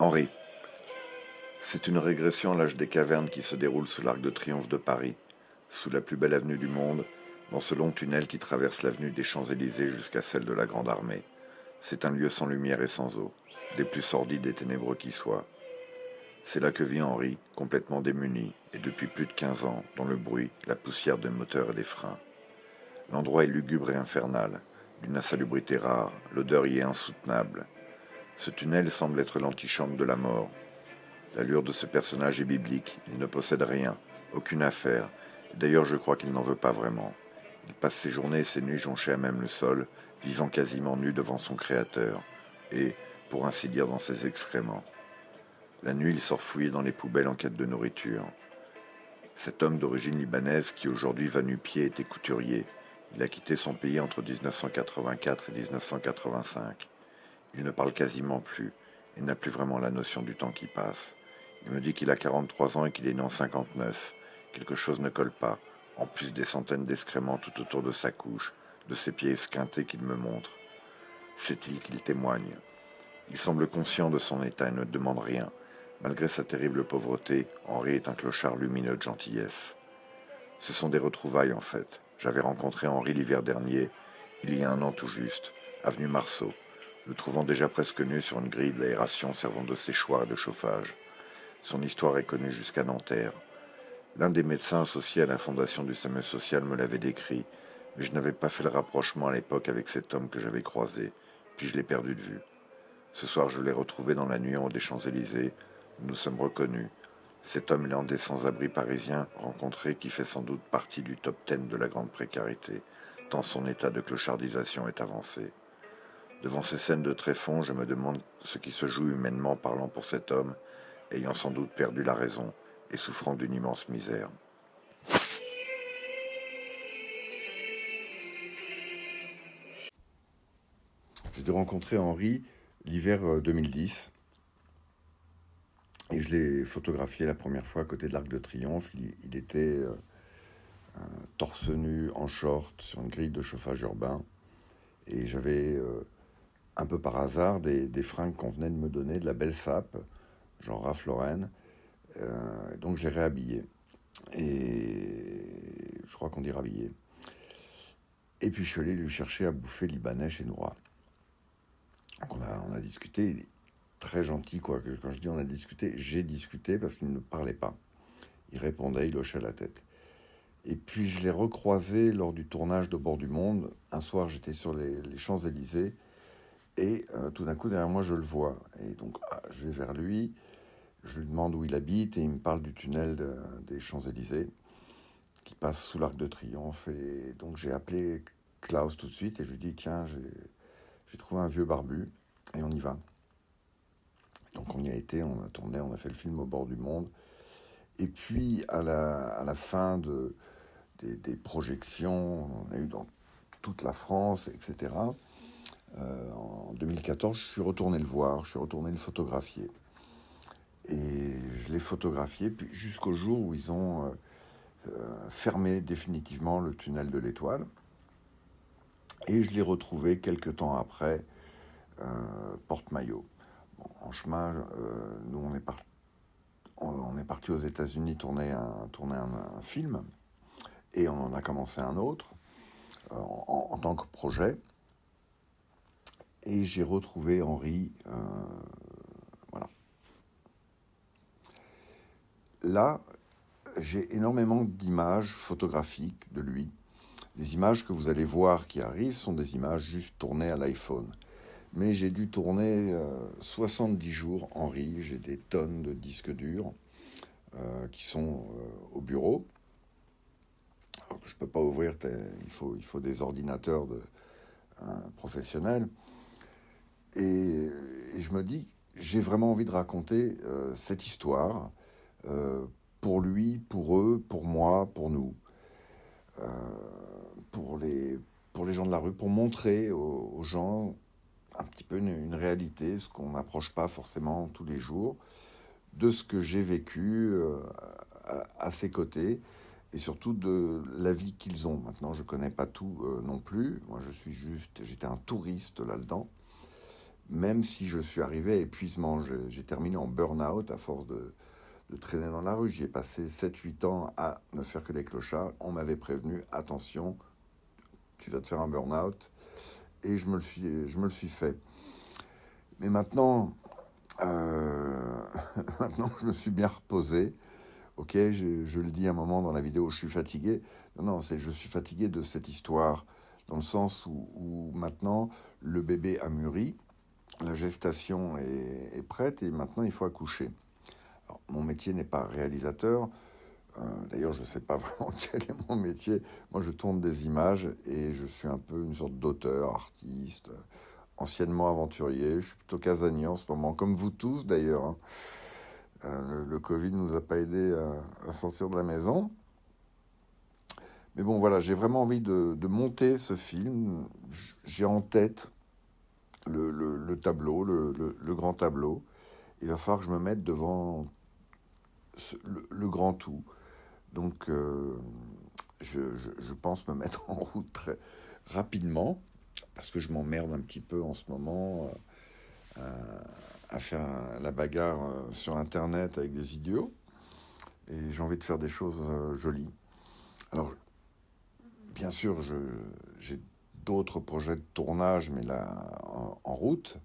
Henri. C'est une régression à l'âge des cavernes qui se déroule sous l'Arc de Triomphe de Paris, sous la plus belle avenue du monde, dans ce long tunnel qui traverse l'avenue des Champs-Élysées jusqu'à celle de la Grande Armée. C'est un lieu sans lumière et sans eau, des plus sordides et ténébreux qui soient. C'est là que vit Henri, complètement démuni, et depuis plus de 15 ans, dans le bruit, la poussière des moteurs et des freins. L'endroit est lugubre et infernal, d'une insalubrité rare, l'odeur y est insoutenable. Ce tunnel semble être l'antichambre de la mort. L'allure de ce personnage est biblique, il ne possède rien, aucune affaire. D'ailleurs, je crois qu'il n'en veut pas vraiment. Il passe ses journées et ses nuits jonchés à même le sol, vivant quasiment nu devant son créateur, et, pour ainsi dire, dans ses excréments. La nuit, il sort fouiller dans les poubelles en quête de nourriture. Cet homme d'origine libanaise qui aujourd'hui va nu-pieds était couturier. Il a quitté son pays entre 1984 et 1985. Il ne parle quasiment plus et n'a plus vraiment la notion du temps qui passe. Il me dit qu'il a 43 ans et qu'il est né en 59. Quelque chose ne colle pas, en plus des centaines d'excréments tout autour de sa couche, de ses pieds esquintés qu'il me montre. C'est-il qu'il témoigne? Il semble conscient de son état et ne demande rien. Malgré sa terrible pauvreté, Henri est un clochard lumineux de gentillesse. Ce sont des retrouvailles en fait. J'avais rencontré Henri l'hiver dernier, il y a un an tout juste, avenue Marceau, le trouvant déjà presque nu sur une grille d'aération servant de séchoir et de chauffage. Son histoire est connue jusqu'à Nanterre. L'un des médecins associés à la fondation du SAMU social me l'avait décrit, mais je n'avais pas fait le rapprochement à l'époque avec cet homme que j'avais croisé, puis je l'ai perdu de vue. Ce soir, je l'ai retrouvé dans la nuit en haut des Champs-Élysées. Nous nous sommes reconnus. Cet homme est l'un des sans-abri parisiens rencontrés qui fait sans doute partie du top 10 de la grande précarité, tant son état de clochardisation est avancé. Devant ces scènes de tréfonds, je me demande ce qui se joue humainement parlant pour cet homme, ayant sans doute perdu la raison et souffrant d'une immense misère. J'ai dû rencontrer Henri l'hiver 2010 et je l'ai photographié la première fois à côté de l'Arc de Triomphe. Il était torse nu en short sur une grille de chauffage urbain et j'avais un peu par hasard des fringues qu'on venait de me donner, de la belle sape, genre Ralph Lauren. Donc je l'ai réhabillé. Et je crois qu'on dit rhabillé. Et puis je suis allé lui chercher à bouffer libanais chez Noura. Donc on a discuté, il est très gentil quoi. Quand je dis on a discuté, j'ai discuté parce qu'il ne parlait pas. Il répondait, il hochait la tête. Et puis je l'ai recroisé lors du tournage de Bord du Monde. Un soir j'étais sur les Champs-Élysées et tout d'un coup derrière moi je le vois. Et donc je vais vers lui, je lui demande où il habite et il me parle du tunnel des Champs-Élysées qui passe sous l'Arc de Triomphe. Et donc j'ai appelé Klaus tout de suite et je lui dis tiens, j'ai trouvé un vieux barbu et on y va. Donc on y a été, on a tourné, on a fait le film au bord du monde. Et puis à la fin des projections, on a eu dans toute la France, etc. En 2014, je suis retourné le voir, je suis retourné le photographier. Et je l'ai photographié puis jusqu'au jour où ils ont fermé définitivement le tunnel de l'Étoile. Et je l'ai retrouvé quelques temps après, Porte-Maillot. Bon, en chemin, nous on est parti aux États-Unis tourner un film et on en a commencé un autre en tant que projet. Et j'ai retrouvé Henri. Voilà. Là, j'ai énormément d'images photographiques de lui. Les images que vous allez voir qui arrivent sont des images juste tournées à l'iPhone. Mais j'ai dû tourner 70 jours Henri. J'ai des tonnes de disques durs qui sont au bureau. Alors, je ne peux pas ouvrir, il faut des ordinateurs professionnels. Et je me dis, j'ai vraiment envie de raconter cette histoire euh, pour lui, pour eux, pour moi, pour nous, euh, pour, les, pour les gens de la rue, pour montrer aux gens un petit peu une réalité, ce qu'on n'approche pas forcément tous les jours, de ce que j'ai vécu à ses côtés et surtout de la vie qu'ils ont. Maintenant, je ne connais pas tout non plus. Moi, j'étais un touriste là-dedans. même si je suis arrivé à épuisement. J'ai terminé en burn-out à force de traîner dans la rue. J'y ai passé 7-8 ans à ne faire que des clochards. On m'avait prévenu, attention, tu vas te faire un burn-out. Et je me le suis fait. Mais maintenant, maintenant je me suis bien reposé. Ok, je le dis un moment dans la vidéo, je suis fatigué. Non, je suis fatigué de cette histoire, dans le sens où maintenant le bébé a mûri, la gestation est prête et maintenant il faut accoucher. Alors, mon métier n'est pas réalisateur. D'ailleurs, je ne sais pas vraiment quel est mon métier. Moi, je tourne des images et je suis un peu une sorte d'auteur, artiste, anciennement aventurier. Je suis plutôt casanier en ce moment, comme vous tous d'ailleurs, hein. Le Covid ne nous a pas aidé à sortir de la maison. Mais bon, voilà, j'ai vraiment envie de monter ce film. J'ai en tête le tableau, le grand tableau. Il va falloir que je me mette devant le grand tout. Donc, je pense me mettre en route très rapidement, parce que je m'emmerde un petit peu en ce moment à faire la bagarre sur Internet avec des idiots. Et j'ai envie de faire des choses jolies. Alors, bien sûr, j'ai d'autres projets de tournage, mais là, en route.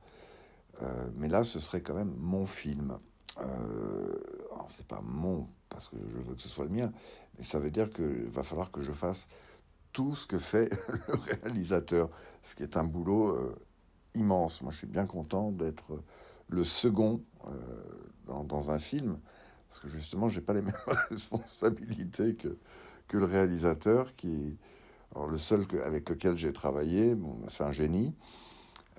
Mais là, ce serait quand même mon film. Alors, c'est pas mon, parce que je veux que ce soit le mien, mais ça veut dire qu'il va falloir que je fasse tout ce que fait le réalisateur, ce qui est un boulot immense. Moi, je suis bien content d'être le second dans un film, parce que justement, j'ai pas les mêmes responsabilités que le réalisateur, alors le seul avec lequel j'ai travaillé, bon, c'est un génie.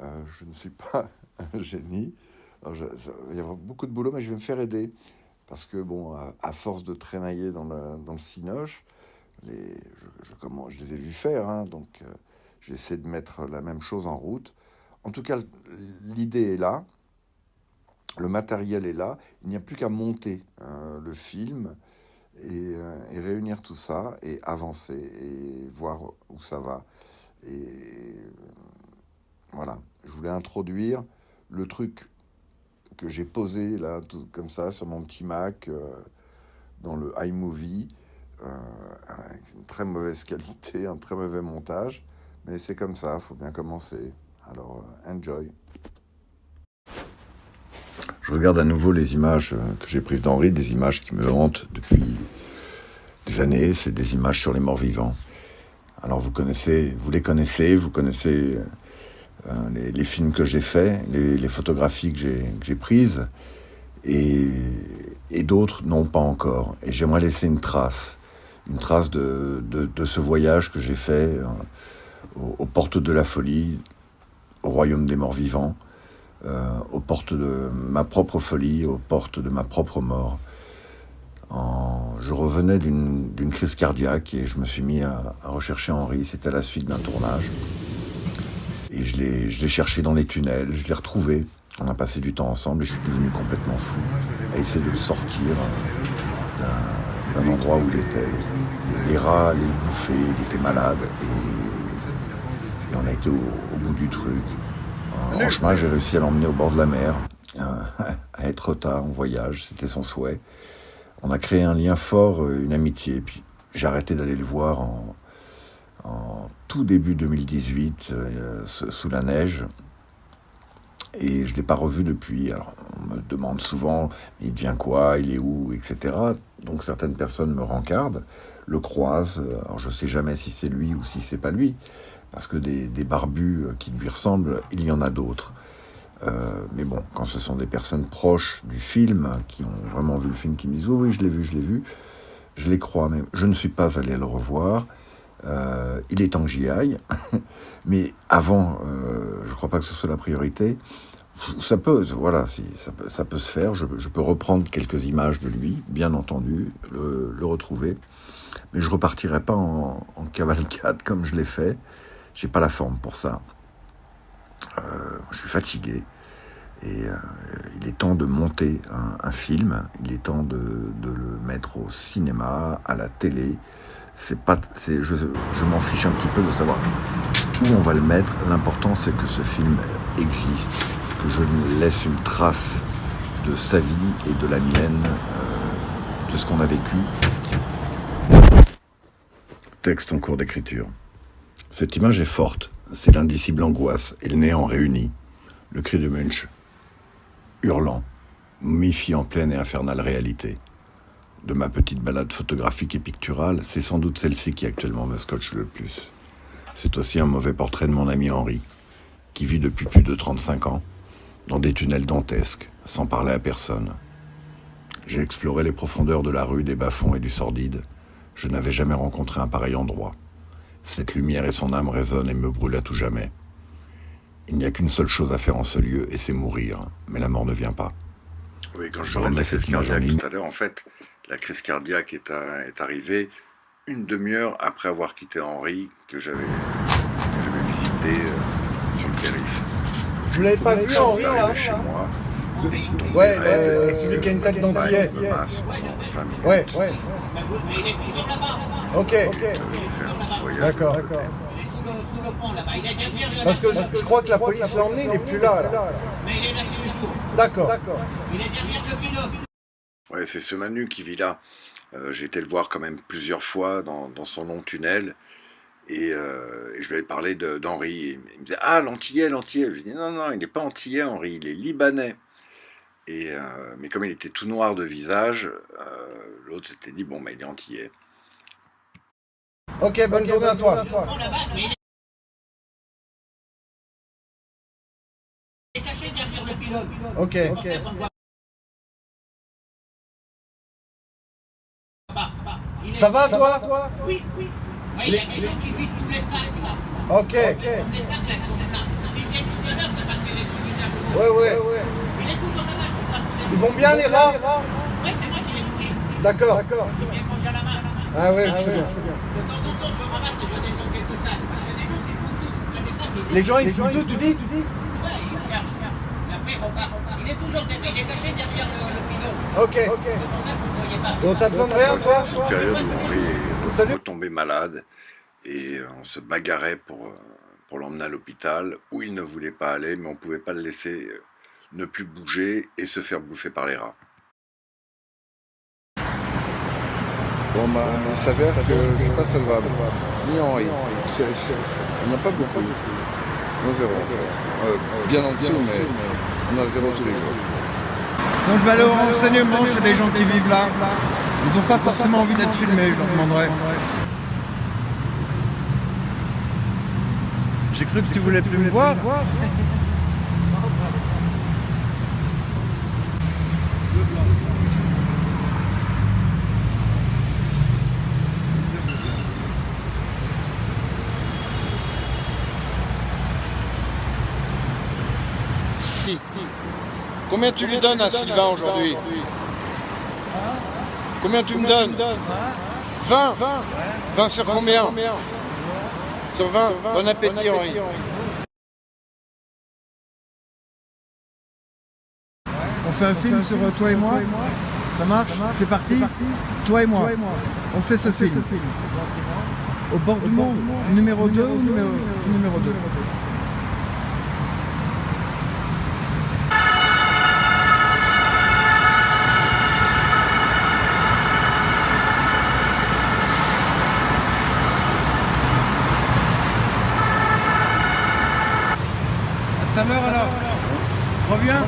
Je ne suis pas un génie. Alors, il va y avoir beaucoup de boulot, mais je vais me faire aider. Parce que, bon, à force de traînailler dans le cinoche, je les ai vus faire, hein, donc j'essaie de mettre la même chose en route. En tout cas, l'idée est là, le matériel est là, il n'y a plus qu'à monter le film et réunir tout ça et avancer et voir où ça va. Et voilà, je voulais introduire le truc que j'ai posé là, tout comme ça, sur mon petit Mac, dans le iMovie, avec une très mauvaise qualité, un très mauvais montage. Mais c'est comme ça, il faut bien commencer. Alors, enjoy. Je regarde à nouveau les images que j'ai prises d'Henri, des images qui me hantent depuis des années. C'est des images sur les morts vivants. Alors, vous les connaissez, vous connaissez les films que j'ai faits, les photographies que j'ai prises, et d'autres non, pas encore. Et j'aimerais laisser une trace de ce voyage que j'ai fait aux portes de la folie, au royaume des morts vivants, aux portes de ma propre folie, aux portes de ma propre mort. Je revenais d'une crise cardiaque et je me suis mis à rechercher Henri. C'était à la suite d'un tournage. Et je l'ai cherché dans les tunnels, je l'ai retrouvé. On a passé du temps ensemble et je suis devenu complètement fou à essayer de le sortir d'un endroit où il était. Les rats allaient le bouffer, il était malade et on a été au bout du truc. En chemin, j'ai réussi à l'emmener au bord de la mer, à être tard en voyage, c'était son souhait. On a créé un lien fort, une amitié. Puis j'ai arrêté d'aller le voir en tout début 2018, sous la neige. Et je ne l'ai pas revu depuis. Alors, on me demande souvent, il devient quoi, il est où, etc. Donc certaines personnes me rencardent, le croisent. Alors je ne sais jamais si c'est lui ou si c'est pas lui, parce que des barbus qui lui ressemblent, il y en a d'autres. Mais bon, quand ce sont des personnes proches du film, qui ont vraiment vu le film, qui me disent « Oui, je l'ai vu, je les crois, mais je ne suis pas allé le revoir. Il est temps que j'y aille. » Mais avant, je ne crois pas que ce soit la priorité. Ça peut, voilà, ça peut se faire. Je peux reprendre quelques images de lui, bien entendu, le retrouver. Mais je ne repartirai pas en cavalcade comme je l'ai fait. Je n'ai pas la forme pour ça. Je suis fatigué. Et il est temps de monter un film. Il est temps de le mettre au cinéma, à la télé. Je m'en fiche un petit peu de savoir où on va le mettre. L'important, c'est que ce film existe que je laisse une trace de sa vie et de la mienne, de ce qu'on a vécu. Texte en cours d'écriture. Cette image est forte, c'est l'indicible angoisse et le néant réunis. Le cri de Munch, hurlant, méfie en pleine et infernale réalité. De ma petite balade photographique et picturale, c'est sans doute celle-ci qui actuellement me scotche le plus. C'est aussi un mauvais portrait de mon ami Henri, qui vit depuis plus de 35 ans, dans des tunnels dantesques, sans parler à personne. J'ai exploré les profondeurs de la rue, des bas-fonds et du sordide. Je n'avais jamais rencontré un pareil endroit. Cette lumière et son âme résonnent et me brûlent à tout jamais. Il n'y a qu'une seule chose à faire en ce lieu, et c'est mourir. Mais la mort ne vient pas. Oui, quand je remets cette image en ligne tout à l'heure, en fait, la crise cardiaque est arrivée une demi-heure après avoir quitté Henri, que j'avais visité sur le périph'. Vous l'avez pas vu, Henri, là chez moi. Ouais, celui qui a une tête d'antillais. Ouais. Mais il est toujours là-bas. Ok. D'accord. Il est sous le pont là-bas. Il est derrière le. Parce que je crois que la police l'a emmené, il n'est plus là. Mais il est là tous les jours. D'accord. Il est derrière le pilote. Ouais, c'est ce Manu qui vit là. J'ai été le voir quand même plusieurs fois dans son long tunnel. Et je lui avais parlé d'Henri. Il me disait « Ah, l'antillais. » Je lui ai dit « Non, il n'est pas antillais, Henri, il est libanais. » Mais comme il était tout noir de visage, l'autre s'était dit « Bon, il est antillais. » Ok, bonne journée à toi. Il est caché derrière le pilote. Ok. Ça va, toi? Oui. Il y a des gens qui vident tous les sacs là. Ok. Les sacs là sont pleins. S'ils viennent tout à l'heure, c'est parce que les gens qui viennent. Ouais. Il est toujours là-bas, je crois, tous les jours. Ils vont bien, les rats? Ouais, c'est moi qui les nourris. D'accord. Ils viennent manger à la main. Ah ouais, c'est bien. De temps en temps, je ramasse et je descends quelques sacs. Il y a des gens qui font tout. Il y a des sacs. Les gens, ils font tout, tu dis? Ouais, ils cherchent. Et après, ils repartent. Il est toujours derrière, il est caché derrière le pilote. Ok. C'est pour ça que vous ne voyez pas. Donc t'as besoin de rien, toi? Cette période où Henri Salut. est retombé malade et on se bagarrait pour l'emmener à l'hôpital où il ne voulait pas aller, mais on ne pouvait pas le laisser ne plus bouger et se faire bouffer par les rats. Bon il s'avère que je suis pas solvable, ni Henri. Il n'y en a pas beaucoup. Non, zéro en fait. Bien en dessous, mais on a zéro tous les jours. Donc je vais aller au renseignement chez des gens qui vivent là. Ils n'ont pas forcément envie d'être filmés, je leur demanderai. J'ai cru que tu voulais plus me voir. Combien tu lui donnes à Sylvain aujourd'hui? Combien tu me donnes? 20? 20 sur combien? Sur 20? Bon appétit, Henri. On fait un film sur toi et moi. Ça marche? C'est parti? Toi et moi. On fait ce film. Au bord du monde. Numéro 2 ou numéro 2? À l'heure alors. Reviens. Un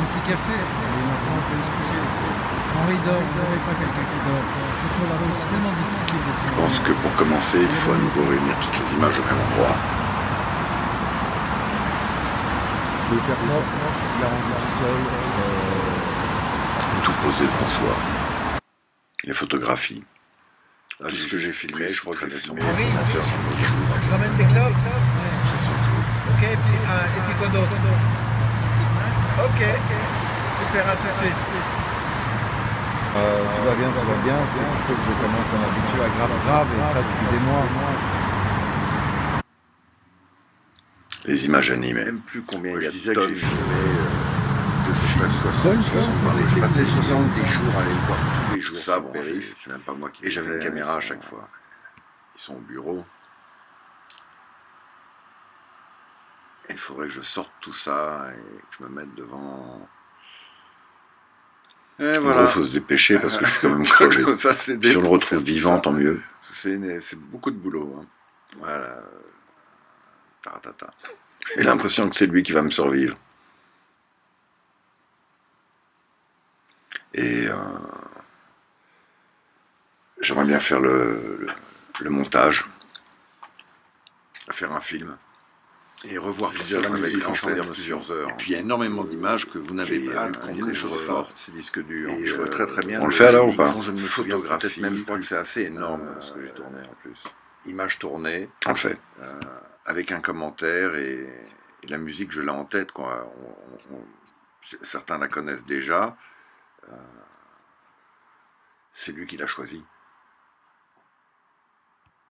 petit café et maintenant on peut aller se coucher. Henri dort, vous n'avez pas quelqu'un qui dort. Surtout à la rue, c'est tellement difficile de se Je pense que pour commencer, il faut à nouveau réunir toutes les images au même endroit. C'est hyper propre, il a rangé tout seul. Tout posé devant soi. Les photographies. Là, tout ce que j'ai filmé, je crois que j'ai filmé. Je ramène des clopes. Ok, et puis quoi d'autre? Ok, super, à tout de suite. Tout va bien, c'est plutôt que je commence à m'habituer à grave et ça depuis des mois. Les images animées. Même plus combien il y Je a disais de que tonnes. j'ai filmé que je passe 60 Seul, J'ai passé 70 jours à aller le voir tous les Tout jours. ça, sur bon, Périph'. c'est même pas moi qui Et j'avais une caméra à chaque fois. Ils sont au bureau. Et il faudrait que je sorte tout ça et que je me mette devant. Et En voilà. gros, faut se dépêcher parce que je suis quand même crevé. Si on le retrouve vivant, tant mieux. C'est beaucoup de boulot. Hein. Voilà. Taratata. J'ai l'impression que c'est lui qui va me survivre. Et j'aimerais bien faire le montage, faire un film, et revoir tout ça la avec musique en franchement faire plusieurs heures. Et puis il y a énormément d'images que vous n'avez pas vues, il y a des choses fortes. ces disques durs. Et je vois très très bien. on le fait alors ou pas? Je ne me souviens peut-être même Je crois plus. que c'est assez énorme ce que j'ai tourné en plus. Images tournées, on le fait. Avec un commentaire et la musique, je l'ai en tête, quoi. Certains la connaissent déjà. C'est lui qui l'a choisi.